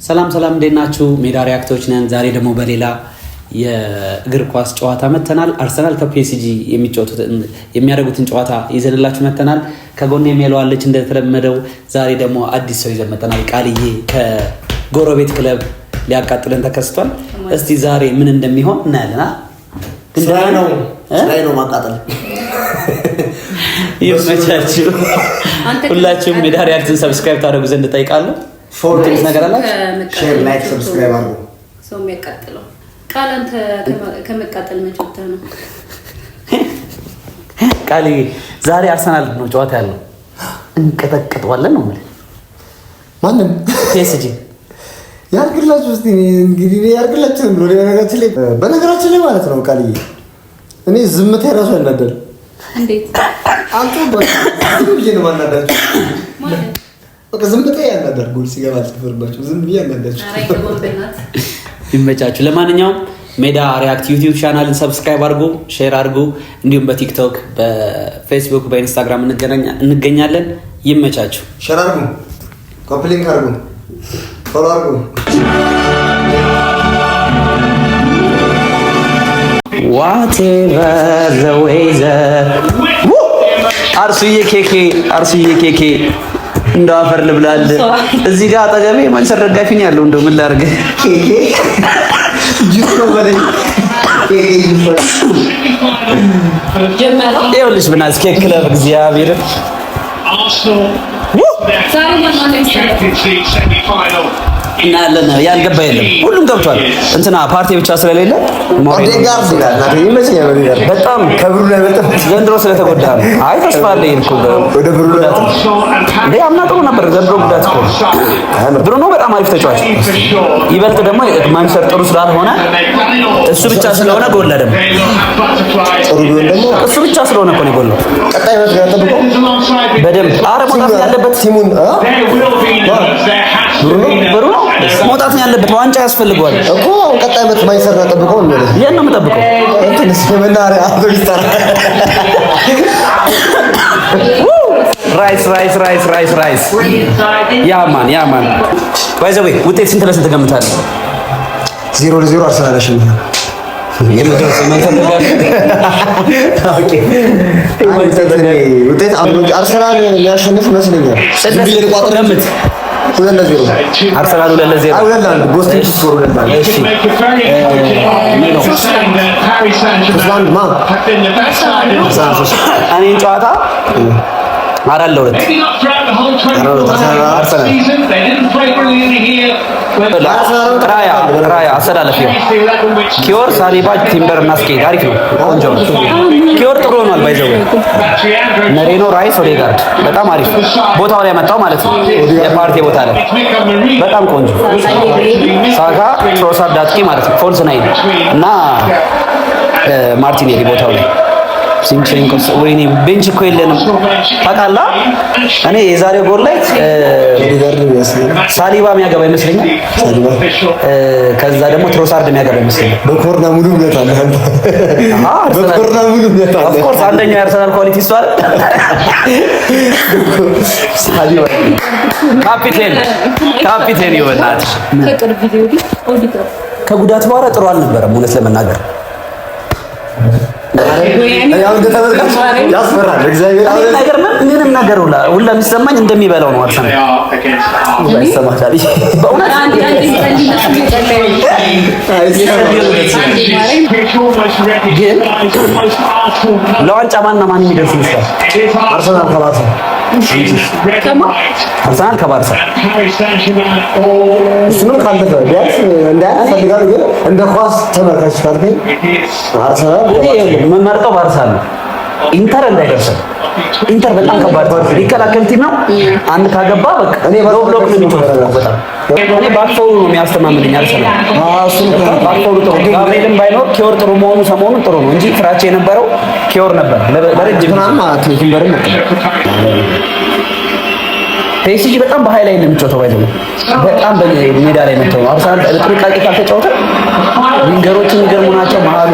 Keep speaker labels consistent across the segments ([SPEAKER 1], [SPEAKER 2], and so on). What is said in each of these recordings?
[SPEAKER 1] ሰላም እንዴት ናችሁ? ሜዳ ሪያክቶች ነን። ዛሬ ደግሞ በሌላ የእግር ኳስ ጨዋታ መተናል። አርሰናል ከፒኤስጂ የሚያደርጉትን ጨዋታ ይዘንላችሁ መተናል። ከጎኔ ሜለዋለች እንደተለመደው። ዛሬ ደግሞ አዲስ ሰው ይዘን መተናል። ቃልዬ ከጎረቤት ክለብ ሊያቃጥለን ተከስቷል። እስቲ ዛሬ ምን እንደሚሆን እናያለና
[SPEAKER 2] ስራዬ ነው ማቃጠል።
[SPEAKER 1] ይመቻችሁ። ሁላችሁም ሜዳ ሪያክትን ሰብስክራይብ ታደርጉ ዘንድ ጠይቃለሁ። ፎሎውስ ነገር አላችሁ?
[SPEAKER 2] ሼር፣ ላይክ፣ ሰብስክራይብ አድርጉ።
[SPEAKER 3] ሰው የሚያቃጥለው ቃል አንተ ከመቃጠል መጭታ ነው።
[SPEAKER 1] ቃል ዛሬ አርሰናል ነው ጨዋታ ያለው። እንቀጠቅጠዋለን ነው ማለት
[SPEAKER 2] ማንም
[SPEAKER 1] ፒኤስጂ
[SPEAKER 2] ያርግላችሁ። እስቲ እንግዲህ ያርግላችሁ ነው በነገራችን ላይ ማለት ነው። ቃልዬ እኔ ዝምታ የራሱ ያናደል።
[SPEAKER 3] እንዴት
[SPEAKER 2] አንተ በዝም ብዬ ነው ማናዳችሁ ማለት በቃ ዝምታ ያናደር። ጎል ሲገባ አልተፈርባችሁ ዝም ብዬ ያናዳችሁ።
[SPEAKER 1] ይመቻችሁ። ለማንኛውም ሜዳ ሪያክት ዩቲዩብ ቻናልን ሰብስክራይብ አድርጉ፣ ሼር አድርጉ። እንዲሁም በቲክቶክ፣ በፌስቡክ፣ በኢንስታግራም እንገኛለን። ይመቻችሁ።
[SPEAKER 2] ሼር አድርጉ፣ ኮፒ ሊንክ አድርጉ፣ ፎሎ አድርጉ።
[SPEAKER 1] Whatever the weather አርሱዬ ኬኬ እንደው አፈር ልብላል። እዚህ ጋር አጠገቤ ማንቸስተር ደጋፊ ነው ያለው። እንደው ምን ላድርግ? ኬኬ ጁስ ነው በለኝ። ይኸውልሽ ብናዝ ኬክ ክለብ እግዚአብሔር እና ያለን ያልገባ የለም። ሁሉም ገብቷል። እንትና ፓርቲ ብቻ ስለሌለ በጣም ከብሩ ላይ ዘንድሮ ስለተጎዳ ነው። አይ ተስፋ አለኝ እኮ ወደ ብሩ ጉዳት እንዴ አምና ጥሩ ነበር። ዘንድሮ ጉዳት እኮ ብሩ ነው በጣም አሪፍ ተጫዋች። ይበልጥ ደግሞ ማንቸስተር ጥሩ ስላልሆነ እሱ ብቻ ስለሆነ ጎል ደግሞ ጥሩ ጎል ደግሞ እሱ ብቻ ስለሆነ እኮ ነው ጎል።
[SPEAKER 2] ቀጣይ ወጥ ያጠብቀው
[SPEAKER 1] በደንብ አረ መውጣት ያለበት ሲሙን ብሩ ነው መውጣት ያለበት። ዋንጫ ያስፈልገዋል
[SPEAKER 2] እኮ ቀጣይ ዓመት ማይሰራ ጠብቀው ነው።
[SPEAKER 1] የት ነው የምጠብቀው?
[SPEAKER 2] እንትንስ በመናሪያ አብሪስታር
[SPEAKER 1] ራይስ ያማን ባይዘዌ ውጤት ስንት ለስንት ገምታለህ?
[SPEAKER 2] 0-0 አርሰናል ያሸንፋል። ውጤት አርሰናል የሚያሸንፍ ይመስለኛል።
[SPEAKER 1] ገምት።
[SPEAKER 2] 2-0
[SPEAKER 1] አርሰናል 2-0
[SPEAKER 2] 2-1 ቦስቲን ስኮር 2-1 እሺ
[SPEAKER 1] እኔን ጨዋታ 4-2 ራያ አሰላለፍ ነው። ኪዮር፣ ሳሊባ፣ ቲምበር እና ስኬት አሪፍ ነው። ቆንጆ ነው። ኪዮር ጥሩ ሆኗል። ባይዘው ነሬኖ፣ ራይስ፣ ኦዴጋርድ በጣም አሪፍ ቦታው ላይ መጣው ማለት ነው። የፓርቲ ቦታ ላይ በጣም ቆንጆ። ሳካ፣ ትሮሳርድ አጥቂ ማለት ነው። ፎልስ ናይን እና ማርቲኔሊ ቦታው ላይ ሲንቼንኮስ ወይኔ ቤንች እኮ የለንም ታውቃለህ። እኔ የዛሬው ጎል ላይ ሳሊባ የሚያገባ ይመስለኛል። ከዛ ደግሞ ትሮሳርድ የሚያገባ ይመስለኛል።
[SPEAKER 2] በኮርና ሙሉ ብለታ አለ አንተ። በኮርና ሙሉ ብለታ አለ።
[SPEAKER 1] ኦፍ ኮርስ አንደኛ የአርሰናል ኳሊቲ እሱ አይደል? ሳሊባ ካፒቴን ይወናል። ከጉዳት በኋላ ጥሩ አልነበረም እውነት ለመናገር
[SPEAKER 2] ያው እንደተመልካች ያስፈራል። እግዚአብሔር
[SPEAKER 1] ነገር ምንም ነገር ሁላ የሚሰማኝ እንደሚበላው ነው። አርሰናል አይሰማታል በእውነት ለዋንጫ ማን የሚደርስ ይመስላል?
[SPEAKER 2] አርሰናል ከባርሳ እሱንም ካልተፈ ቢያንስ እንዳያልፍ ፈልጋለሁ። ግን እንደ ኳስ ተመልካች ካልከኝ አርሰናል
[SPEAKER 1] የምመርጠው ባርሳ ነው። ኢንተር እንዳይደርስ። ኢንተር በጣም ከባድ ሊከላከል ቲም ነው። አንድ ካገባ በቃ እኔ ብሎክ ነው የሚጮኸው። በጣም እኔ ባክፎው ነው የሚያስተማምነኝ አርሰናል። እሱም ባክፎው ጥሩ ጋብሪኤልም ባይኖር ኪዮር ጥሩ መሆኑ ሰሞኑን ጥሩ ነው እንጂ ፍራቻ የነበረው ኪዮር ነበር ለረጅም
[SPEAKER 2] ቲምበርም
[SPEAKER 1] ፒኤስጂ በጣም በሃይ ላይ ነው የሚጫወተው። ባይዘው በጣም በሜዳ ላይ ነው። አርሰናል ጥንቃቄ ካልተጫወተ ዊንገሮችን የሚገርሙ ናቸው። መሀሉ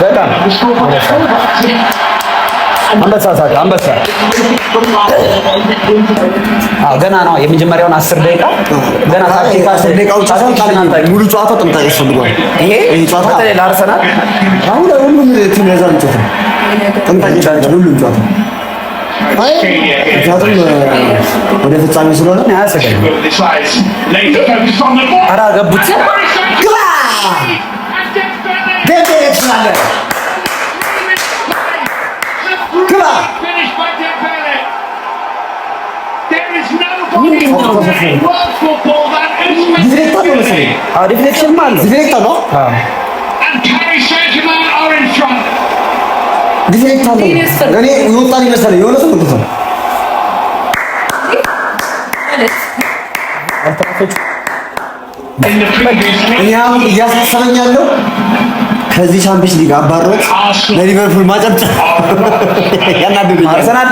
[SPEAKER 1] በጣም አንበሳ ሳቅ አንበሳ። ገና ነው የመጀመሪያውን 10 ደቂቃ ገና ታክቲካ 10 ደቂቃዎች
[SPEAKER 2] ሙሉ ጨዋታው ጥንቃቄ ያስፈልገዋል። ይሄ ጨዋታ
[SPEAKER 1] በተለይ ለአርሰናል
[SPEAKER 2] አሁን ሁሉም ቲም ያዛን ጨዋታ ጥንቃቄ ያስፈልጋል። ሁሉም ጨዋታ ምክንያቱም ወደ ፍጻሜ ስለሆነ አያሰጋኝም።
[SPEAKER 1] ኧረ ገቡት
[SPEAKER 2] ግባ ደምቤሌ ትችላለህ ግባ
[SPEAKER 1] ዲፍሌክሽን ማለት
[SPEAKER 2] ዲፍሌክት ነው ዲፍሌክት አለ። እኔ ይወጣል ይመስላል የሆነ ሰው ነው እኔ አሁን እያሳሰበኝ ያለው ከዚህ ቻምፒየንስ ሊግ አባሮት ለሊቨርፑል ማጨብጨብ ያናደደኝ። አርሰናል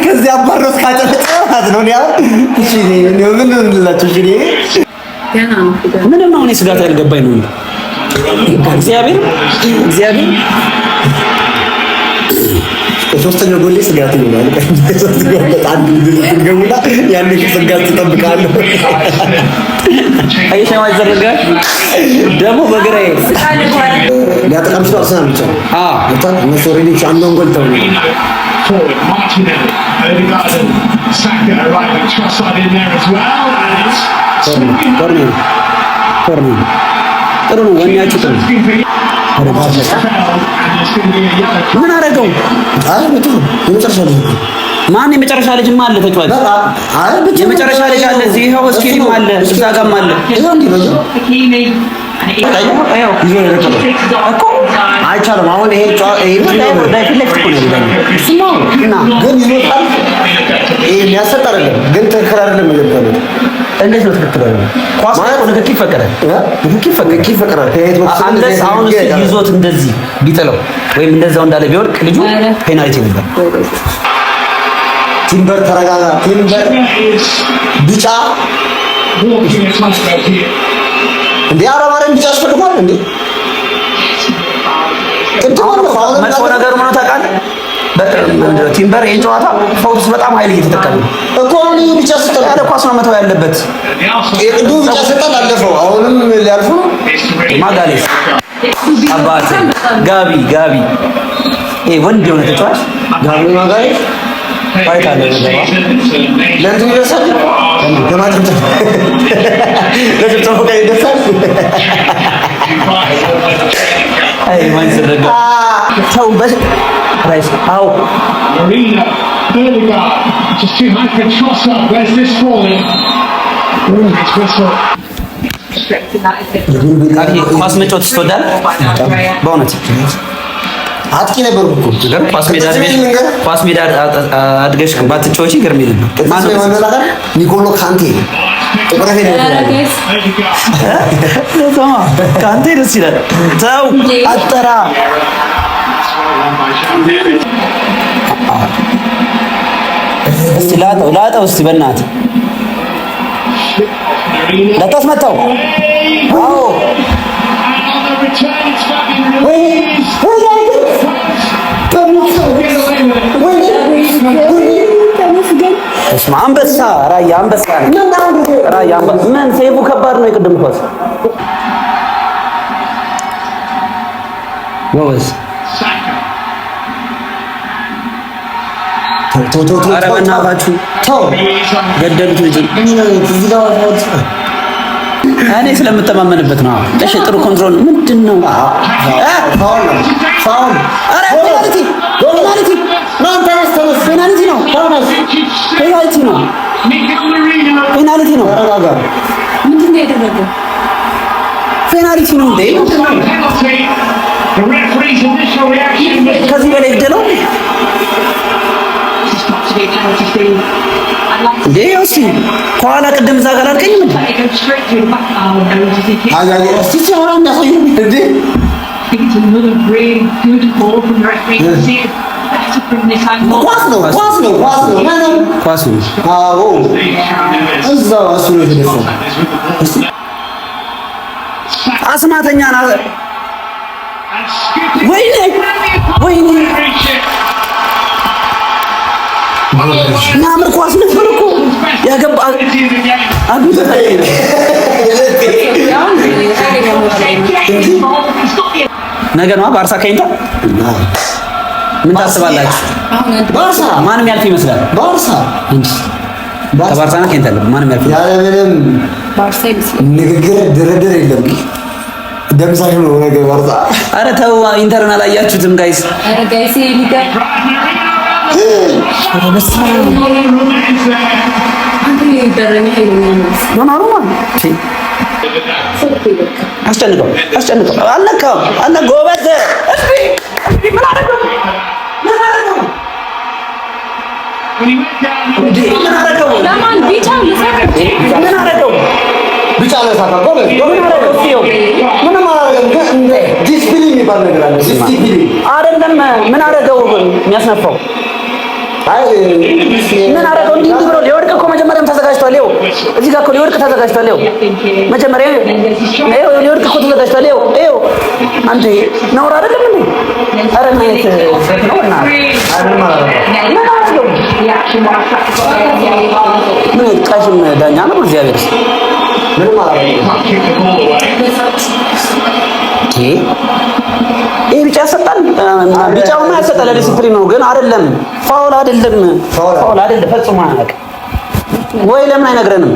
[SPEAKER 2] ከዚህ አባሮት ካጨበጨባት ነው ያው እሺ ምን እንላችሁ እሺ
[SPEAKER 1] ምንም ነው እኔ ስጋት ያልገባኝ ነው እግዚአብሔር
[SPEAKER 2] ሶስተኛው ጎል ስጋት ነው ማለት ከሶስት ጎል በጣም ድንገውና ያን ስጋት ተጠብቃለሁ።
[SPEAKER 1] አይሻማ ይዘረጋ ደግሞ በግራዬ
[SPEAKER 2] ያጠቃም ሰው አርሰናል ብቻ በጣም መስሪኒ ቻንዶን ጎል ተው
[SPEAKER 1] ኮርነር ጥሩ ነው ወኛችሁ ጥሩ ምን አደረገው?
[SPEAKER 2] የመጨረሻ ልጅ
[SPEAKER 1] ማን የመጨረሻ ልጅማ አለ ተጫዋች የመጨረሻ ልጅ አለ እዚህ ይኸው እስኪሪም አለ እዛ ጋርም አለ
[SPEAKER 2] አይቻልም። አሁን ይሄ
[SPEAKER 1] ዳይፍሌክት እኮ ነው
[SPEAKER 2] ግን ይወጣል። ይሄ የሚያሰጥ አይደለም ግን ትክክል አይደለም። ይገባል።
[SPEAKER 1] እንዴት ነው ትክክል አይደለም? ኳስ ማለት ንክኪ ይፈቀዳል። ንክኪ ይፈቀዳል። አንደስ አሁን እሱ ይዞት እንደዚህ ቢጥለው ወይም እንደዛው እንዳለ ቢወርቅ ልጁ ፔናልቲ ነበር።
[SPEAKER 2] ቲምበር ተረጋጋ። ቲምበር ቢጫ እንዴ አረማረን ቢጫ አስፈልጓል እንዴ
[SPEAKER 1] መጥፎ ነገር ምን ታውቃለህ? ቲምበር ይሄን ጨዋታ ፎክስ በጣም ኃይል እየተጠቀመ
[SPEAKER 2] እኮ ነው። ቢጫ ሰጠው
[SPEAKER 1] ያለ ኳስ ነው መተው ያለበት።
[SPEAKER 2] የቅዱ ቢጫ ሰጠው አለፈው። አሁንም ሊያልፉ
[SPEAKER 1] ማጋሌስ አባቴ ጋቢ ይሄ ወንድ የሆነ ተጫዋች
[SPEAKER 2] ጋቢ ማጋሌስ ባይታለ ነገር ለእንትን ይደርሳል ለማጥንት ለጭብጨባ ጋር ይደርሳል።
[SPEAKER 1] አይ ማን ዘረጋ ተው በስ ራይስ አው ኳስ መጫወት ትወዳለህ? በእውነት
[SPEAKER 2] አጥቂ ነበርኩ እኮ
[SPEAKER 1] ኳስ ሜዳ አድገሽ ባትጫወቺ ገርሜ ነበር።
[SPEAKER 2] ማነው የማነጣጣር ኒኮሎ ካንቴ ጥቁረቴ ነው
[SPEAKER 1] ካንቴ ደስ ይላል። ተው አጠራ እስቲ ላጠው እስቲ በእናትህ እንዳታስመታው። አዎ እስማ አንበሳ ራያ አንበሳ ራያ አንበሳ ምን ሰይፉ ከባድ ነው። የቅድም ኳስ ጎበዝ ኧረ በእናታችሁ ተው ገደሉት ልጅ እኔ ስለምተማመንበት ነው። እሺ ጥሩ ኮንትሮል ምንድን ነው?
[SPEAKER 2] ፋውል
[SPEAKER 1] ኧረ ፔናልቲ ነው። ምንድን ነው ያደረገው? ፔናልቲ ነው እንዴ? ከዚህ በላይ ይደለው እንዴ? እስኪ ከኋላ ቅድም እዛ ጋር አልከኝም እንዴ? ኳስ ነው።
[SPEAKER 2] አዎ እዛው እሱ ነው የተደፋው።
[SPEAKER 1] አስማተኛ ናት። ወይኔ የሚያምር ኳስ ነበር እኮ ያገባ ነገ ነው ባርሳ ከኢንተር ምን ታስባላችሁ?
[SPEAKER 2] ባርሳ
[SPEAKER 1] ማንም ያልፍ ይመስላል።
[SPEAKER 2] ባርሳ
[SPEAKER 1] ከባርሳ ነው ከኢንተር ማንም ያልፍ
[SPEAKER 2] ያለ ምንም
[SPEAKER 3] ባርሳ ይመስላል።
[SPEAKER 2] ንግግር ድርድር የለም። ደምሳሽ ነው ነገር ባርሳ።
[SPEAKER 1] አረ ተው ኢንተርን አላያችሁትም ጋይስ?
[SPEAKER 3] አረ ጋይስ ሊጋ
[SPEAKER 1] አስጨንቀው አልነካም አለ ጎበዝ። ምን አደረገው?
[SPEAKER 3] ለማን ቢጫ
[SPEAKER 1] ምን አደረገው?
[SPEAKER 2] ብቻ ለሳካ ጎበዝ ምንም አላደረገም። ዲስፕሊን የሚባል ነገር አለ። ዲስፕሊን
[SPEAKER 1] አይደለም ምን አደረገው? የሚያስነፋው ምን አደረገው? እንዲህ ብሎ ሊወድቅ እኮ መጀመሪያም ተዘጋጅቷል። ይኸው እዚህ ጋር እኮ ሊወድቅ ተዘጋጅቷል። ይኸው መጀመሪያ ይኸው ሊወድቅ እኮ ተዘጋጅቷል። ይኸው አንተ ነውር አይደለም እንዴ? ኧረ ማየት ነው እና ምን ቃሽም ዳኛ ነው እግዚአብሔር
[SPEAKER 2] ምንም አላደረገም።
[SPEAKER 1] ይሄ ቢጫ ያሰጣል። ቢጫውማ ያሰጣል። ዲሲፕሊን ነው ግን አይደለም። ፋውል አይደለም። ፋውል አይደለም ፈጽሞ አያውቅም ወይ? ለምን አይነግረንም?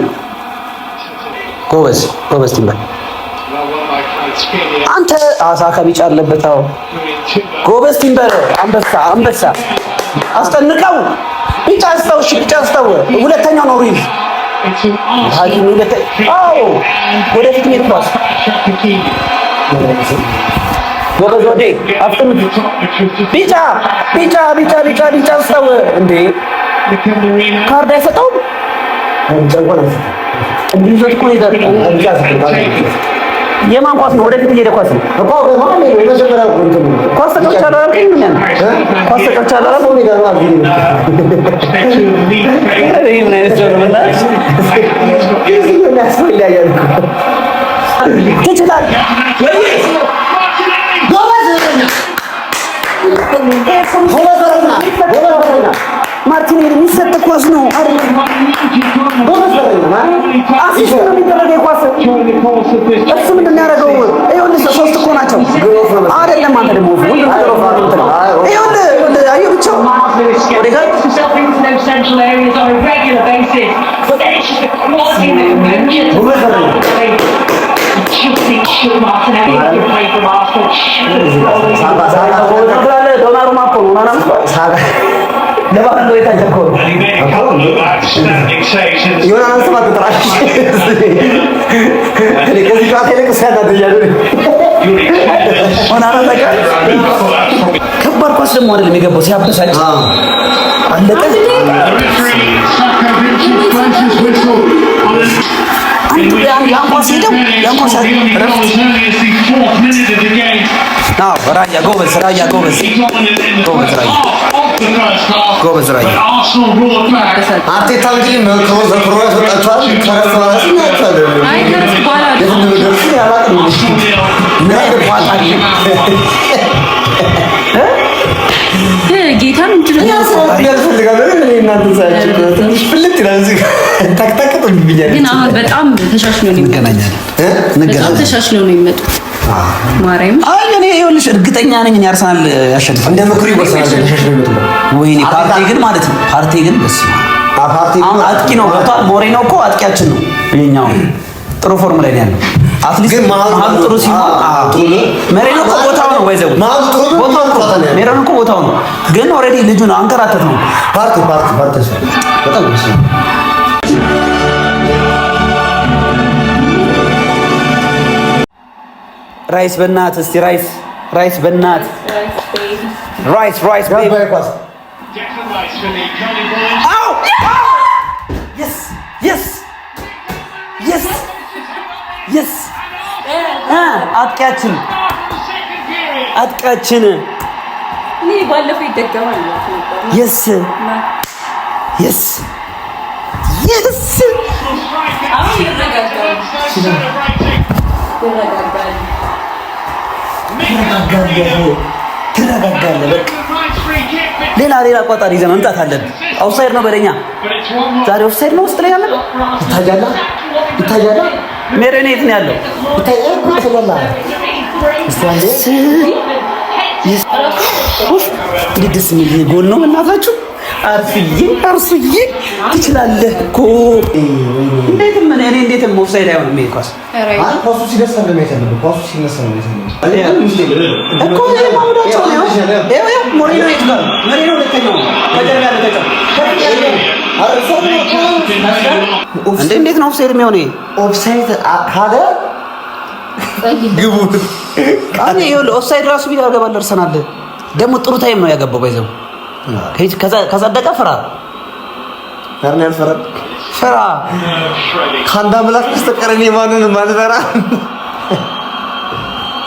[SPEAKER 1] ጎበዝ ቲምበር አንተ አሳካ ቢጫ አለበት። አዎ ጎበዝ ቲምበር አንበሳ አስጠንቀው። ቢጫ አስታው ቢጫ አስታው። ሁለተኛው ነው ሪል ሀኪም አዎ ወደፊት ነው ኳስ ጎበዝ ወዴ አፍጥኑት። ቢጫ አስታው እንዴ ካርድ አይሰጠውም። እንግሊዞች እኮ የማን ኳስ ነው? ወደፊት እየሄደ ኳስ ነው። ኳስ ተጫውቻለሁ አላልከኝ? ኳስ ተጫውቻለሁ አላልከኝ? ምን አይነት ሰው ነው? ትችላለህ ማርቲኔሊ የሚሰጥ ኳስ ነው አይደል? አሲስት ነው የሚደረገው ኳስ። እሱ ምንድን ነው ያደረገው? ይኸውልህ ሶስት እኮ ናቸው አይደለም? አንተ ደግሞ ሁሉ ነገር ነው። ይኸውልህ አየሁ ብቻው ወደ ጋር ከባድ ኳስ ደግሞ አይደለም የገባው ሲያበሳጭ አለቀ። ራያ ጎበዝ ራያ
[SPEAKER 2] አርቴታ እንግዲህ መክሮ ያስወጣቸዋል።
[SPEAKER 3] ጌታን ግን አሁን በጣም ተሻሽለው ነው የሚመጡት። ማርያም
[SPEAKER 1] እኔ ይኸውልሽ እርግጠኛ ነኝ እኔ አርሰናል ያሸንፋል።
[SPEAKER 2] እንደ ምክሩ ይወሰናል።
[SPEAKER 1] ወይኔ ፓርቲ ግን አሁን አጥቂ ነው ገብቷል። ሞሬኖ እኮ አጥቂያችን ነው የኛው ጥሩ ፎርም ላይ ነው ያለው። አትሊስት
[SPEAKER 2] ግን
[SPEAKER 1] መሀል ጥሩ ሲሆን ሞሬኖ እኮ ቦታው ነው ወይዘው ሞሬኖ እኮ ቦታው ነው። ግን ኦልሬዲ ልጁ ነው አንከራተት ነው
[SPEAKER 2] ፓርቲ በጣም ደስ
[SPEAKER 1] ራይስ በእናት እስቲ ራይስ በእናት ራይስ ቤቢ አው yes አጥቂያችን
[SPEAKER 3] እኔ ባለፈው ይደገማል
[SPEAKER 1] yes
[SPEAKER 3] አሁን ይረጋጋል
[SPEAKER 1] ትረጋጋለህ በቃ ሌላ ቋጣሪ ይዘህ መምጣት አለብህ። ኦፍሳይድ ነው በለኛ። ዛሬ ኦፍሳይድ ነው ውስጥ ላይ ያለው ይታያል። ሜሬኔ የት ነው ያለው? እንዴት ደስ የሚል ጎል ነው እናታችሁ። አርሱዬ ትችላለህ እኮ እንዴትም ኦፍሳይድ አይሆንም። ይሄ ኳስ
[SPEAKER 2] ኳሱ ሲደርስ ነው የሚያሳልፈው። ኳሱ ሲነሳ ነው የሚያሳልፈው
[SPEAKER 1] እኮ ይሄ ማውዳቸው ነው። ይሄ ሞሪኖ የት ጋር ሞሪኖ ሁለተኛው ከጀርባ ያለ ተጫው እንዴት ነው ኦፍሳይድ የሚሆነው? ኦፍሳይድ ካለ ግቡ ቃኔ ይኸውልህ፣ ኦፍሳይድ ራሱ ቢል ያገባል። አርሰናል ደግሞ ጥሩ ታይም ነው ያገባው። ባይዘው ከጸደቀ ፍራ
[SPEAKER 2] ካንዳ ብላክ በስተቀር እኔ ማንንም አልፈራ።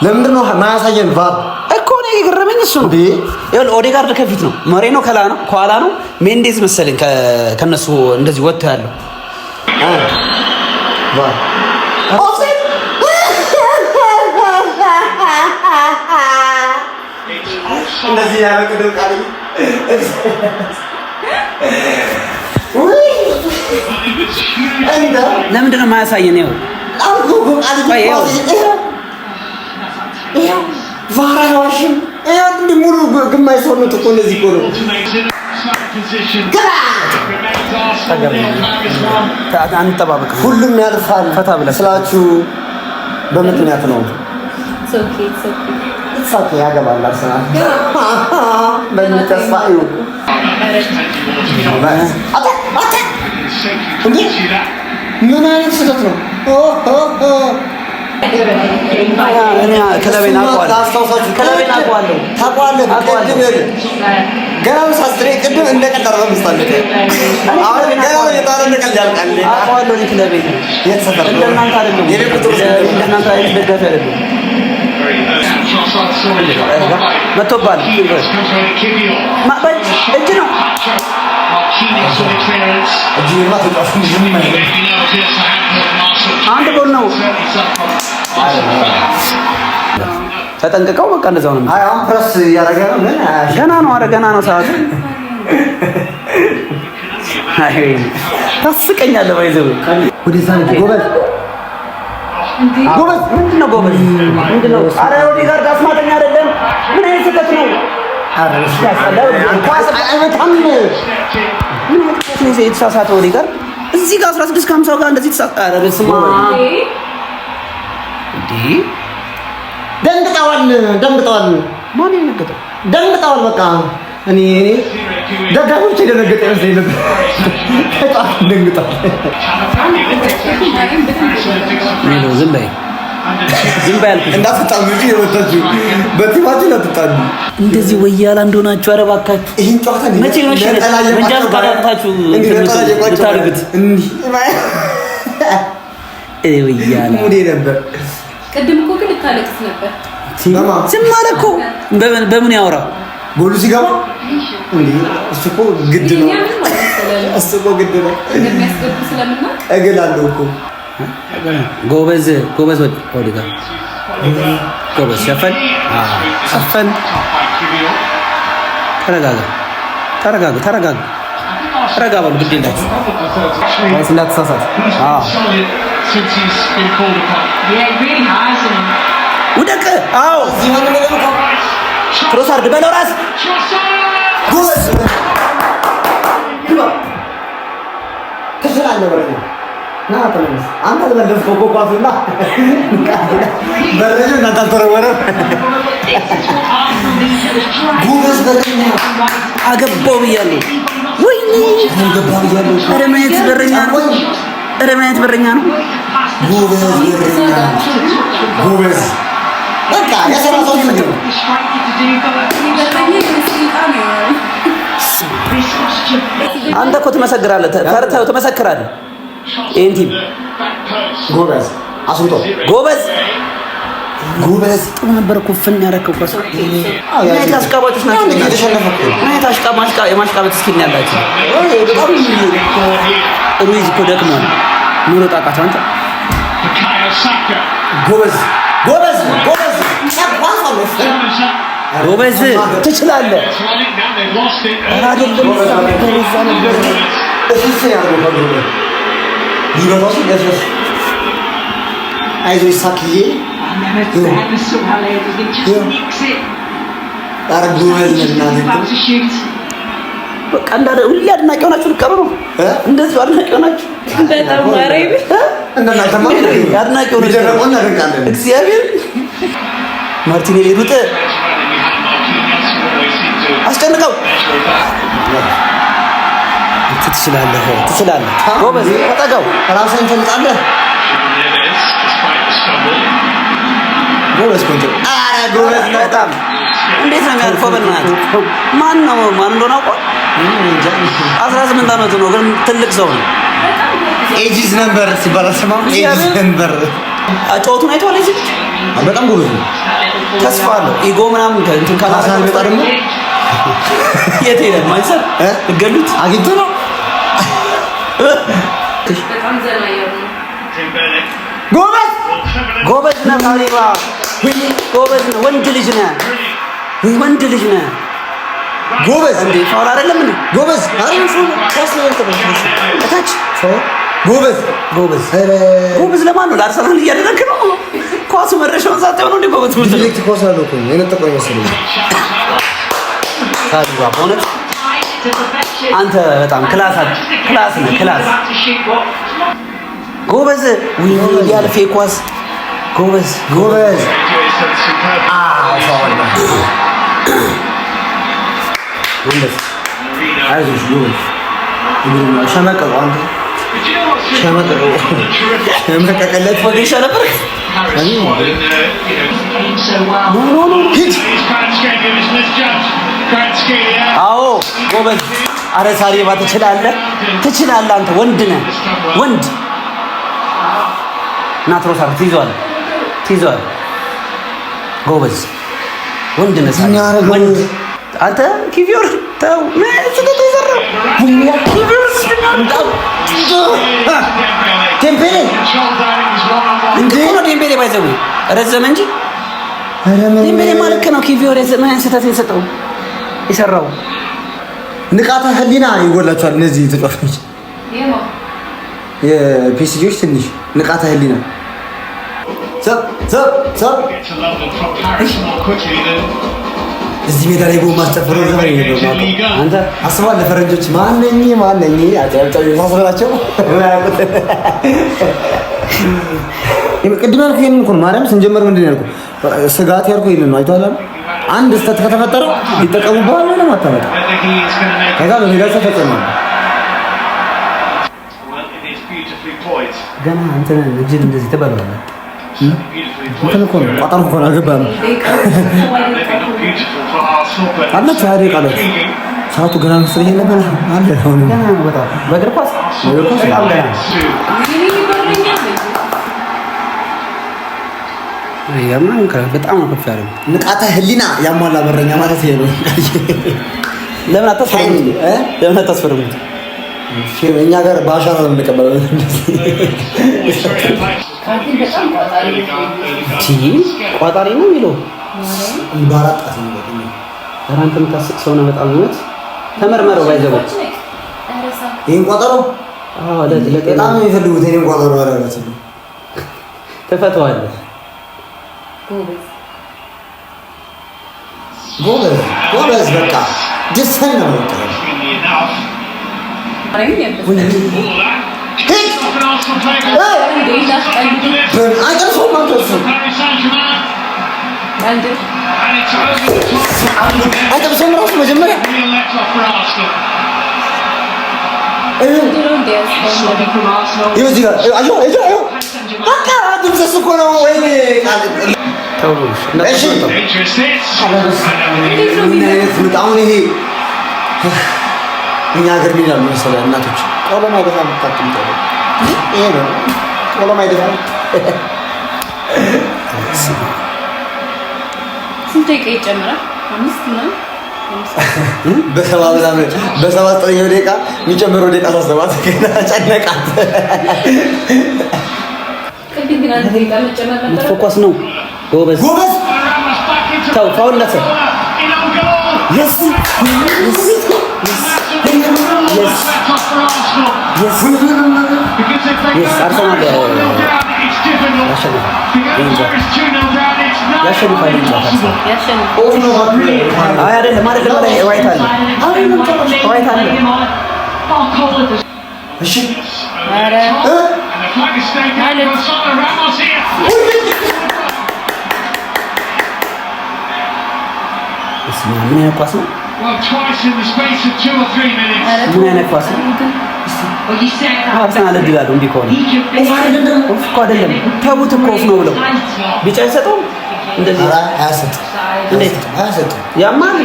[SPEAKER 2] ለምንድን ነው ማያሳየን? ቫር
[SPEAKER 1] እኮ ነው የገረመኝ እሱ ነው። ይኸውልህ ኦዴጋርድ ከፊት ነው፣ ሞሬኖ ከኋላ ነው፣ ሜንዴዝ መሰለኝ ከነሱ እንደዚህ ወጥቶ ያለው
[SPEAKER 2] ቫር እንደዚህ ያለ ቅድም ቃል
[SPEAKER 1] ለምንድን ነው የማያሳየን?
[SPEAKER 2] ቫራዋሽም እንዲህ ሙሉ ግማሽ ሰውነቱ እኮ እንደዚህ እኮ ነው።
[SPEAKER 1] አንጠባበቅ፣ ሁሉም
[SPEAKER 2] ያልፋል።
[SPEAKER 1] ፈታ ብለህ
[SPEAKER 2] ስላችሁ በምክንያት ነው። ሳት ያገባል አርሰናል በሚተስፋ እዩ ምን አይነት ስህተት ነው?
[SPEAKER 1] ክለቤን አውቀዋለሁ።
[SPEAKER 2] ገና ሳስትሬ ቅድም እንደቀጠረ ነው ምስታለቀ አሁን ገና የጣለ እንደቀል ያልቃል።
[SPEAKER 1] አውቀዋለሁ ክለቤን
[SPEAKER 2] የተሰፈረ
[SPEAKER 1] እንደናንተ አይደለም። እንደናንተ አይነት ደጋፊ አይደለም። መቶባል እጅ ነው አንድ ጎል ነው። ተጠንቅቀው በቃ እንደዛው ነው።
[SPEAKER 2] አይ አሁን ፕረስ እያደረገ ነው። ምን
[SPEAKER 1] ገና ነው ሰዓቱ። አይ ታስቀኛለህ። ባይዘው
[SPEAKER 2] ወደዛ ጎበዝ
[SPEAKER 1] ምንድን ነው ጎበዝ? ኧረ ኦዴጋርድ አስማተኛ አይደለም። ምን አይነት ስህተት ነው? የተሳሳተ ኦዴጋርድ እዚህ ጋር 16 ከ50 ጋር እንደዚህ ተሳሳተ። ኧረ በስመ አብ እንዴ!
[SPEAKER 2] ደንግጠዋል።
[SPEAKER 1] ማን የነገጠው?
[SPEAKER 2] ደንግጠዋል። በቃ እኔ ደጋፊዎች የደነገጠ ይመስለኝ ነበር። ደንግጠዋል።
[SPEAKER 1] ዝም በይ አልኩሽ።
[SPEAKER 2] እንዳትጣሉ እንጂ የመጣችሁ በቲማችን አትጣሉ።
[SPEAKER 1] እንደዚህ ወያላ እንደሆናችሁ ኧረ እባካችሁ
[SPEAKER 2] ይሄን ጨዋታ
[SPEAKER 1] መቼ ነው መንጃ ፈቃድ አውጥታችሁ የምታደርጉት? ወያላ
[SPEAKER 2] ሙዴ ነበር።
[SPEAKER 3] ቅድም እኮ ግን ልታለቅስ ነበር።
[SPEAKER 1] ዝም አለ እኮ። በምን ያወራ
[SPEAKER 2] ጎሉ ሲገባ እንዴ? እሱ እኮ ግድ ነው።
[SPEAKER 3] እንደሚያስገቡ ስለምናውቅ
[SPEAKER 2] እገላለሁ እኮ።
[SPEAKER 1] ጎበዝ ኦዴጋርድ ጎበዝ። ሸፈን ተረጋጋ በሉ። ግድ የላችሁ ወይስ እንዳትሳሳት። ውደቅ። አዎ ክሮስ አድርግ በለው። ራስ
[SPEAKER 2] ጎበዝ ትችላለህ። ና ተመለስ። አንተ ተመለስከው እኮ ኳሱና በረኛ እናንተ አልተረወረም። ጎበዝ በረኛ
[SPEAKER 1] አገባው ብያለሁ። ወይኔ
[SPEAKER 2] ገባ ብያለሁ።
[SPEAKER 1] ኧረ ምን አይነት በረኛ ነው!
[SPEAKER 2] ጎበዝ በቃ የሰራ ሰው ነው።
[SPEAKER 1] አንተ እኮ ትመሰክራለህ፣ ትመሰክራለህ። ይሄን ቲም
[SPEAKER 2] ጎበዝ አስውጦ ጎበዝ
[SPEAKER 1] ጥሩ ነበር እኮ ፍን ያደረከው ኳስ። ምን አሽቃባጮች ናቸው
[SPEAKER 2] የተሸነፈ እኮ
[SPEAKER 1] ምን የማሽቃበጥ እስኪል ያላችሁ በጣም ሩይዝ እኮ ደክሟል። ኑሮ ጣቃቸው አንተ
[SPEAKER 2] ጎበዝ
[SPEAKER 1] ጎበዝ ትችላለህ። አይደለም
[SPEAKER 2] አይዞህ ይሳክዬ
[SPEAKER 1] በቃ እንዳለ ሁሌ አድናቂ ሆናችሁ ልቀሩ ነው። እንደዚህ አድናቂ ሆናችሁ
[SPEAKER 3] በጣም ማረኝ
[SPEAKER 2] እንደናንተማ
[SPEAKER 1] አድናቂ ሆናችሁ እግዚአብሔር ማርቲኔሊ ሩጥ አስጨንቀው። ትችላለህ ጎበዝ ተጠጋው።
[SPEAKER 2] ራስህን ትልጣለህ ጎበዝ ቆንጆ። ኧረ ጎበዝ ነው በጣም።
[SPEAKER 1] እንዴት ነው የሚያልፈው? በእናትህ ማን እንደሆነ አውቀው 18 ዓመቱ ነው ግን ትልቅ ሰው ነው።
[SPEAKER 2] ኤጂስ ነበር ሲባል አልሰማም። ኤጂስ ነበር
[SPEAKER 1] ጨዋታውን አይተዋል። እዚህ
[SPEAKER 2] በጣም ጎበዝ ነው።
[SPEAKER 1] ተስፋ አለው። ኢጎ ምናምን እንትን ካላሳለ በጣም ደግሞ የት ሄደ? ማንሰር እገሉት
[SPEAKER 2] አግኝቶ ነው
[SPEAKER 3] በጣም ዘና ያለው
[SPEAKER 1] ጎበዝ ነው። ካሪባ ጎበዝ ነው። ወንድ ልጅ ነህ
[SPEAKER 2] ጎበዝ።
[SPEAKER 1] እንዴ ፋውል አይደለም እንዴ?
[SPEAKER 2] ጎበዝ አሪፍ ነው።
[SPEAKER 1] እታች ጎበዝ ለማን ነው? ለአርሰናል እያደረክ ነው። ኳሱ መድረሻውን ሳትሆን ነው እንዴ ጎበዝ ነው?
[SPEAKER 2] ዲሬክት ኳስ አለው እኮ የነጠቀው ይመስለኝ።
[SPEAKER 1] ካሪባ በእውነት አንተ በጣም ክላስ ነህ። ጎበዝ ያልፌ ኳስ ጎበዝ
[SPEAKER 2] አይዞሽ ጎበዝ። ሸመቀቀለት
[SPEAKER 1] ወዲሻ ነበር። አዎ ጎበዝ። አረ ሳሪባ ትችላለህ አንተ ወንድ ነህ። ናትሮሳር ትይዘዋል ጎበዝ ወንድ ነህ። ወንድ አንተ ኪቪዮር ተው መስገት ይዘራው ኪቪዮር ቴምፔሌ ቴምፔሌ ባይዘው ረዘመ እንጂ ቴምፔሌ ማለት ነው። ኪቪዮር የዘመን ስህተት የሰራው
[SPEAKER 2] ንቃተ ህሊና ይጎላቸዋል እነዚህ ተጫዋቾች። የፒሲጂዎች ትንሽ ንቃተ ህሊና እዚህ ሜዳ ላይ ጎል ማስጨፈር ዘመን ነው። አንተ አስባለሁ ለፈረንጆች ማነኝ አጫውጫው ታስበላቸው ቅድም ያልኩህ ይሄንን እኮ ነው። ማርያም ስንጀምር ምንድን ነው ያልኩህ? ስጋት ያልኩህ ይሄንን ነው። አይተዋል። አንድ ስህተት ከተፈጠረ ይጠቀሙብሃል ነው ማታመጣ ከዛ በሜዳቸው ተጨማሪ
[SPEAKER 1] ገና አንተ ልጅን እንደዚህ ትበላለህ።
[SPEAKER 2] እንትን እኮ ነው ቋጠሮ እኮ ነው አልገባህም። አለች ታሪክ አለች። ሰዓቱ ገና መስለኝ ነበር አለ ነው
[SPEAKER 1] ገና ነው በጣም በእግር ኳስ በጣም ገና በጣም ነው ከፍ ያለው
[SPEAKER 2] ንቃተ ህሊና ያሟላ በረኛ ማለት ይሄ ነው።
[SPEAKER 1] ለምን አታስፈርሙት?
[SPEAKER 2] እኛ ጋር ባሻ ነው የምንቀበለው።
[SPEAKER 1] ቋጣሪ ነው የሚለው
[SPEAKER 2] ባራጣት ነው።
[SPEAKER 1] አንተ የምታስቅ ሰው ነው በጣም እውነት። ተመርመረው ባይዘው
[SPEAKER 2] ይሄን ቋጠሮ በጣም ነው የሚፈልጉት። ይሄን ቋጠሮ አላላችሁ
[SPEAKER 1] ተፈተዋለህ።
[SPEAKER 2] ጎበዝ በቃ ደስተኛ ነው በቃ መጀመሪያ አሁን ይሄ እኛ ሀገር ምን ይላሉ መሰለህ እናቶች ቆሎም አይደፋም ታጥም ተው ይሄ ነው ቆሎም አይደፋም።
[SPEAKER 3] ስንት ደቂቃ ይጨምራል? 5 ምናምን
[SPEAKER 2] በሰባት ደቂቃ የሚጨምረው ደቂቃ 7 ገና ጨነቃት።
[SPEAKER 3] ቅድም ግን አንድ ደቂቃ መጨመር ነበር።
[SPEAKER 1] ፎከስ ነው ጎበዝ ተው ፋውል ነበር
[SPEAKER 2] Yes. Arsenal ያሸንፋል እንጂ አይደለም ዋይት አለ እሺ ኧረ ምን አይነት ኳስ ነው? ምን አይነት ኳስ ነው? አርሰናል እድል አለው እንዲህ ከሆነ ኦፍ እኮ አይደለም ተቡት እኮ ኦፍ ነው ብለው ቢጫ አይሰጠውም። እንደዚህ አያሰጥም። እንዴት አያሰጥም? ያማል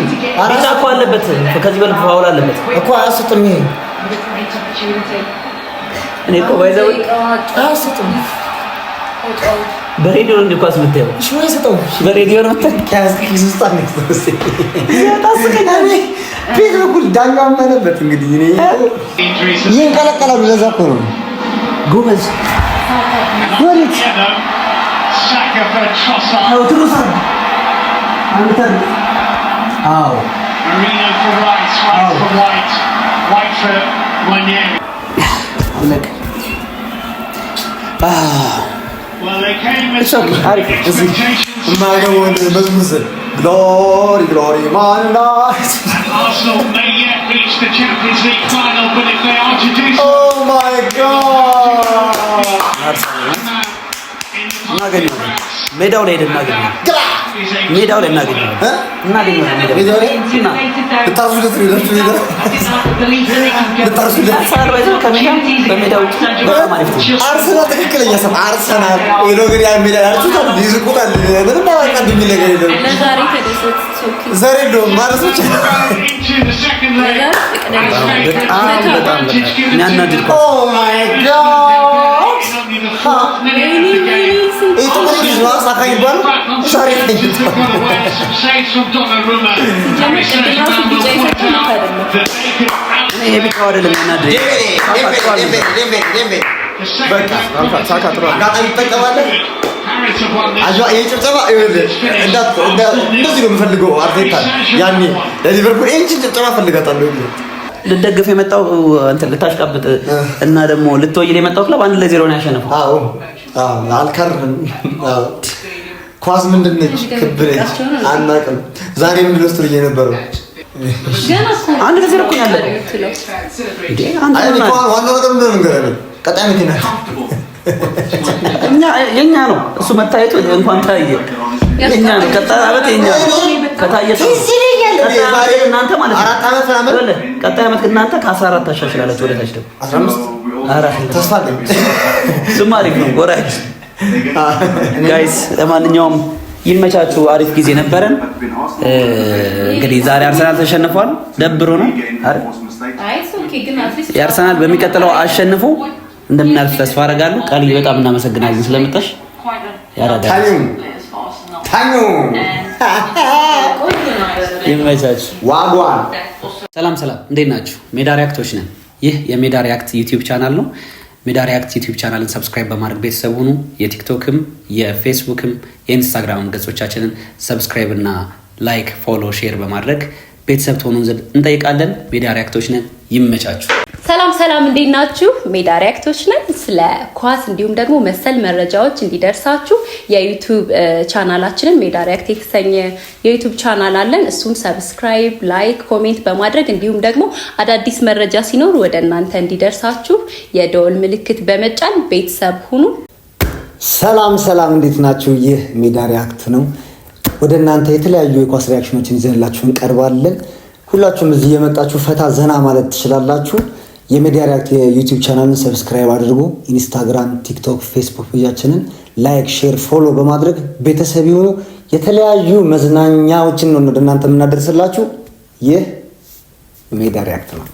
[SPEAKER 2] ቢጫ እኮ አለበት። ከዚህ በልብ ፋውል አለበት እኮ አያሰጥም። ይሄ እኔ እኮ ባይዘው አያሰጥም። በሬዲዮ እንደ ኳስ የምታየው እሺ፣ ወይ ሰጠው በሬዲዮ ነው ተካስ ኪስስታን ነው ያታስቀኛል። ፊት በኩል ዳኛው ማለበት እንግዲህ እኔ ይንቀለቀላሉ። ለዛ እኮ ነው ጎበዝ ወሪት አው ትሩሳ አንተ አው ማሪኖ ፎር ራይት ፎር ዋይት ዋይት ፎር ዋኒየሪ አለክ It's okay. Glory, man. Arsenal may yet reach the Champions League final, but if they are to do so, oh my God! ሜዳው ላይ እናገኛለን። ሜዳው ላይ እናገኛለን። ሜዳው ላይ በሜዳው አርሰናል ትክክለኛ ስም አርሰናል ወይ ነው ግን ያ ሜዳ ያርሱታል ይዝቁታል። ምንም አዋቃ እንደሚለገ የለም። ዛሬ ነው ማለት ነው። በጣም የሚያናድድ ኦ ማይ ጋድ ልደግፍ የመጣው እንትን ልታሽቃብጥ እና ደግሞ ልትወይል የመጣው ክለብ 1-0 ነው ያሸነፈው። አዎ አልከርም። ኳስ ምንድን ነች? ክብ ነች። አናውቅም። ዛሬ ምንድን ነው ስትል የነበረው? አንድ ለዜሮ እኮ ያለው እንዴ አንተ ነው ዋናው ነገር ምንድን ነው? እንገራለን ቀጣይ መኪና የኛ ነው እሱ መታየቱ እንኳን ታየ የኛ ነው። ቀጣይ አመት የኛ ከታየ እናንተ ማለት ነው 4 አመት ምናምን ቀጣይ አመት እናንተ ከ14 ታሻሽላላችሁ ወደ ታች ደግሞ 15 አራህ ተስፋ አለኝ። ስም አሪፍ ነው ጎራይ ጋይስ። ለማንኛውም ይመቻችሁ። አሪፍ ጊዜ ነበረን። እንግዲህ ዛሬ አርሰናል ተሸንፏል። ደብሮ ነው አይደል? የአርሰናል በሚቀጥለው አሸንፎ እንደምናልፍ ተስፋ አደርጋለሁ። ቃል በጣም እናመሰግናለን ስለመጣሽ። ያራዳ ታኙ ይመቻችሁ። ዋጓን ሰላም፣ እንዴት ናችሁ? ሜዳ ሪያክቶች ነን። ይህ የሜዳ ሪያክት ዩቲዩብ ቻናል ነው። ሜዳ ሪያክት ዩቲዩብ ቻናልን ሰብስክራይብ በማድረግ ቤተሰብ ሁኑ። የቲክቶክም የፌስቡክም የኢንስታግራም ገጾቻችንን ሰብስክራይብ እና ላይክ፣ ፎሎ፣ ሼር በማድረግ ቤተሰብ ትሆኑን ዘንድ እንጠይቃለን። ሜዳ ሪያክቶች ነን። ይመቻችሁ።
[SPEAKER 3] ሰላም እንዴት ናችሁ? ሜዳ ሪያክቶች ነን። ስለ ኳስ እንዲሁም ደግሞ መሰል መረጃዎች እንዲደርሳችሁ የዩቲዩብ ቻናላችንን ሜዳ ሪያክት የተሰኘ የዩቲዩብ ቻናል አለን። እሱን ሰብስክራይብ፣ ላይክ፣ ኮሜንት በማድረግ እንዲሁም ደግሞ አዳዲስ መረጃ ሲኖር ወደ እናንተ እንዲደርሳችሁ የደወል ምልክት በመጫን ቤተሰብ ሁኑ። ሰላም እንዴት ናችሁ? ይህ ሜዳ ሪያክት ነው። ወደ እናንተ የተለያዩ የኳስ ሪያክሽኖችን ይዘንላችሁ እንቀርባለን። ሁላችሁም እዚህ የመጣችሁ ፈታ ዘና ማለት ትችላላችሁ። የሜዳ ሪያክት የዩቲዩብ ቻናልን ሰብስክራይብ አድርጉ። ኢንስታግራም፣ ቲክቶክ፣ ፌስቡክ ፔጃችንን ላይክ፣ ሼር፣ ፎሎ በማድረግ ቤተሰብ ይሁኑ። የተለያዩ መዝናኛዎችን ነው ወደ እናንተ የምናደርስላችሁ። ይህ ሜዳ ሪያክት ነው።